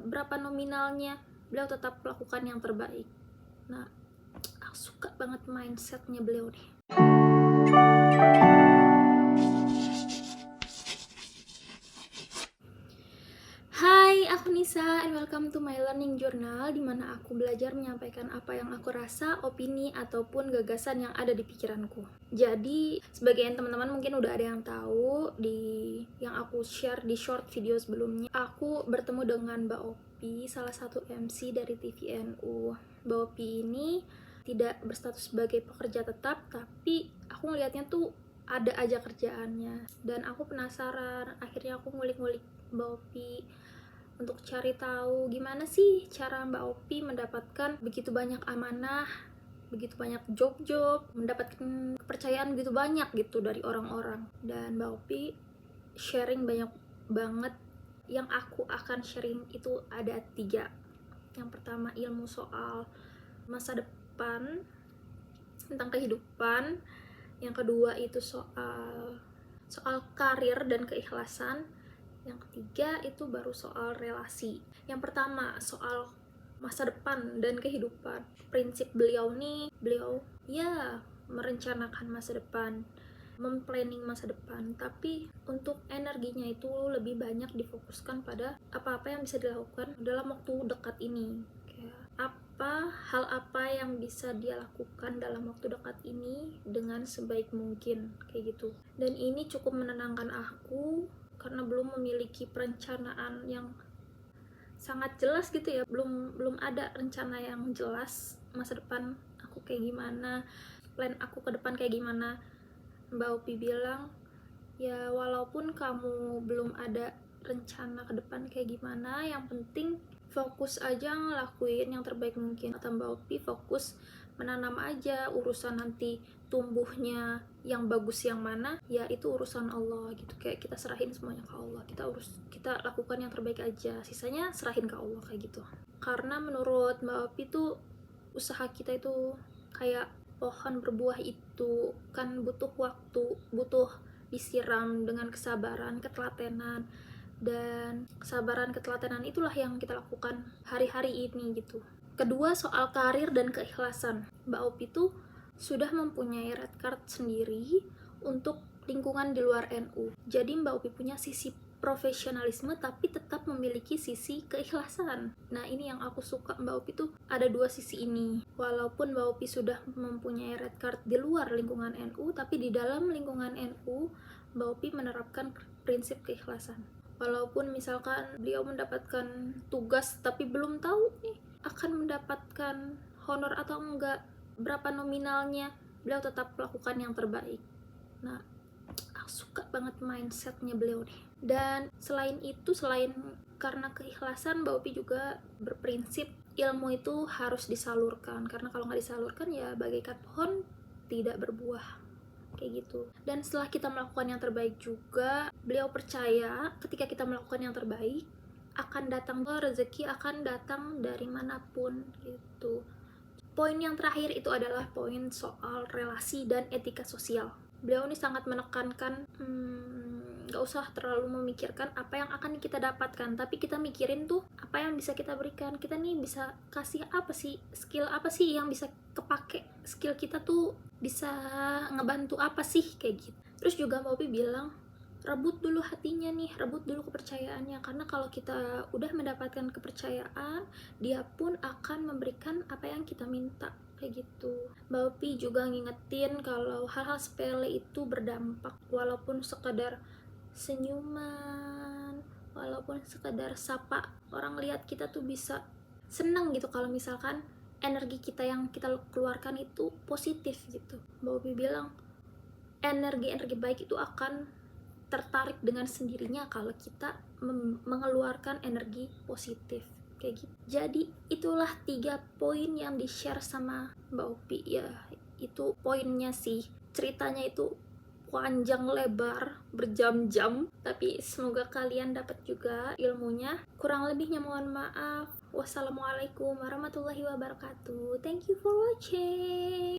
berapa nominalnya, beliau tetap melakukan yang terbaik. Nah, aku suka banget mindsetnya beliau nih. Hai, aku Nisa and welcome to my learning journal, dimana aku belajar menyampaikan apa yang aku rasa, opini, ataupun gagasan yang ada di pikiranku. Jadi, sebagian teman-teman mungkin udah ada yang tahu yang aku share di short video sebelumnya. Aku bertemu dengan Mbak Opi, salah satu MC dari TVNU. Mbak Opi ini tidak berstatus sebagai pekerja tetap, tapi aku ngelihatnya tuh ada aja kerjaannya. Dan aku penasaran, akhirnya aku ngulik-ngulik Mbak Opi untuk cari tahu gimana sih cara Mbak Opi mendapatkan begitu banyak amanah, begitu banyak job-job, mendapatkan kepercayaan begitu banyak gitu dari orang-orang. Dan Mbak Opi sharing banyak banget. Yang aku akan sharing itu ada 3. Yang pertama ilmu soal masa depan, tentang kehidupan. Yang kedua itu soal karir dan keikhlasan. Yang ketiga itu baru soal relasi. Yang pertama soal masa depan dan kehidupan. Prinsip beliau ya merencanakan masa depan, memplanning masa depan, tapi untuk energinya itu lebih banyak difokuskan pada apa-apa yang bisa dilakukan dalam waktu dekat ini. Kayak hal apa yang bisa dia lakukan dalam waktu dekat ini dengan sebaik mungkin, kayak gitu. Dan ini cukup menenangkan aku karena belum memiliki perencanaan yang sangat jelas gitu ya, belum ada rencana yang jelas masa depan aku kayak gimana, plan aku ke depan kayak gimana. Mbak Opi bilang, ya walaupun kamu belum ada rencana ke depan kayak gimana, yang penting fokus aja ngelakuin yang terbaik mungkin. Kata Mbak Opi, fokus menanam aja, urusan nanti tumbuhnya yang bagus yang mana, ya itu urusan Allah gitu. Kayak kita serahin semuanya ke Allah, kita lakukan yang terbaik aja, sisanya serahin ke Allah, kayak gitu. Karena menurut Mbak Opi tuh usaha kita itu kayak pohon berbuah itu kan butuh waktu, butuh disiram dengan kesabaran, ketelatenan. Dan kesabaran, ketelatenan itulah yang kita lakukan hari-hari ini gitu. Kedua soal karir dan keikhlasan. Mbak Opi tuh sudah mempunyai red card sendiri untuk lingkungan di luar NU. Jadi Mbak Opi punya sisi profesionalisme tapi tetap memiliki sisi keikhlasan. Nah, ini yang aku suka Mbak Opi tuh ada 2 sisi ini. Walaupun Mbak Opi sudah mempunyai red card di luar lingkungan NU, tapi di dalam lingkungan NU Mbak Opi menerapkan prinsip keikhlasan. Walaupun misalkan beliau mendapatkan tugas tapi belum tahu nih akan mendapatkan honor atau enggak, berapa nominalnya, beliau tetap melakukan yang terbaik. Nah, aku suka banget mindsetnya beliau nih. Dan selain itu, selain karena keikhlasan, Mbak Opi juga berprinsip ilmu itu harus disalurkan, karena kalau nggak disalurkan ya bagaikan pohon tidak berbuah, kayak gitu. Dan setelah kita melakukan yang terbaik juga, beliau percaya ketika kita melakukan yang terbaik akan datang rezeki, akan datang dari manapun gitu. Poin yang terakhir itu adalah poin soal relasi dan etika sosial. Beliau ini sangat menekankan gak usah terlalu memikirkan apa yang akan kita dapatkan, tapi kita mikirin tuh apa yang bisa kita berikan. Kita nih bisa kasih apa sih, skill apa sih yang bisa kepake, skill kita tuh bisa ngebantu apa sih, kayak gitu. Terus juga Mbak Opi bilang, rebut dulu hatinya nih, rebut dulu kepercayaannya, karena kalau kita udah mendapatkan kepercayaan, dia pun akan memberikan apa yang kita minta, kayak gitu. Mbak Opi juga ngingetin kalau hal-hal sepele itu berdampak, walaupun sekedar senyuman, walaupun sekedar sapa, orang lihat kita tuh bisa seneng gitu kalau misalkan energi kita yang kita keluarkan itu positif gitu. Mbak Opi bilang energi baik itu akan tertarik dengan sendirinya kalau kita mengeluarkan energi positif, kayak gitu. Jadi itulah 3 poin yang di-share sama Mbak Opi ya. Itu poinnya sih, ceritanya itu panjang lebar, berjam-jam, tapi semoga kalian dapat juga ilmunya. Kurang lebihnya mohon maaf. Wassalamualaikum warahmatullahi wabarakatuh. Thank you for watching.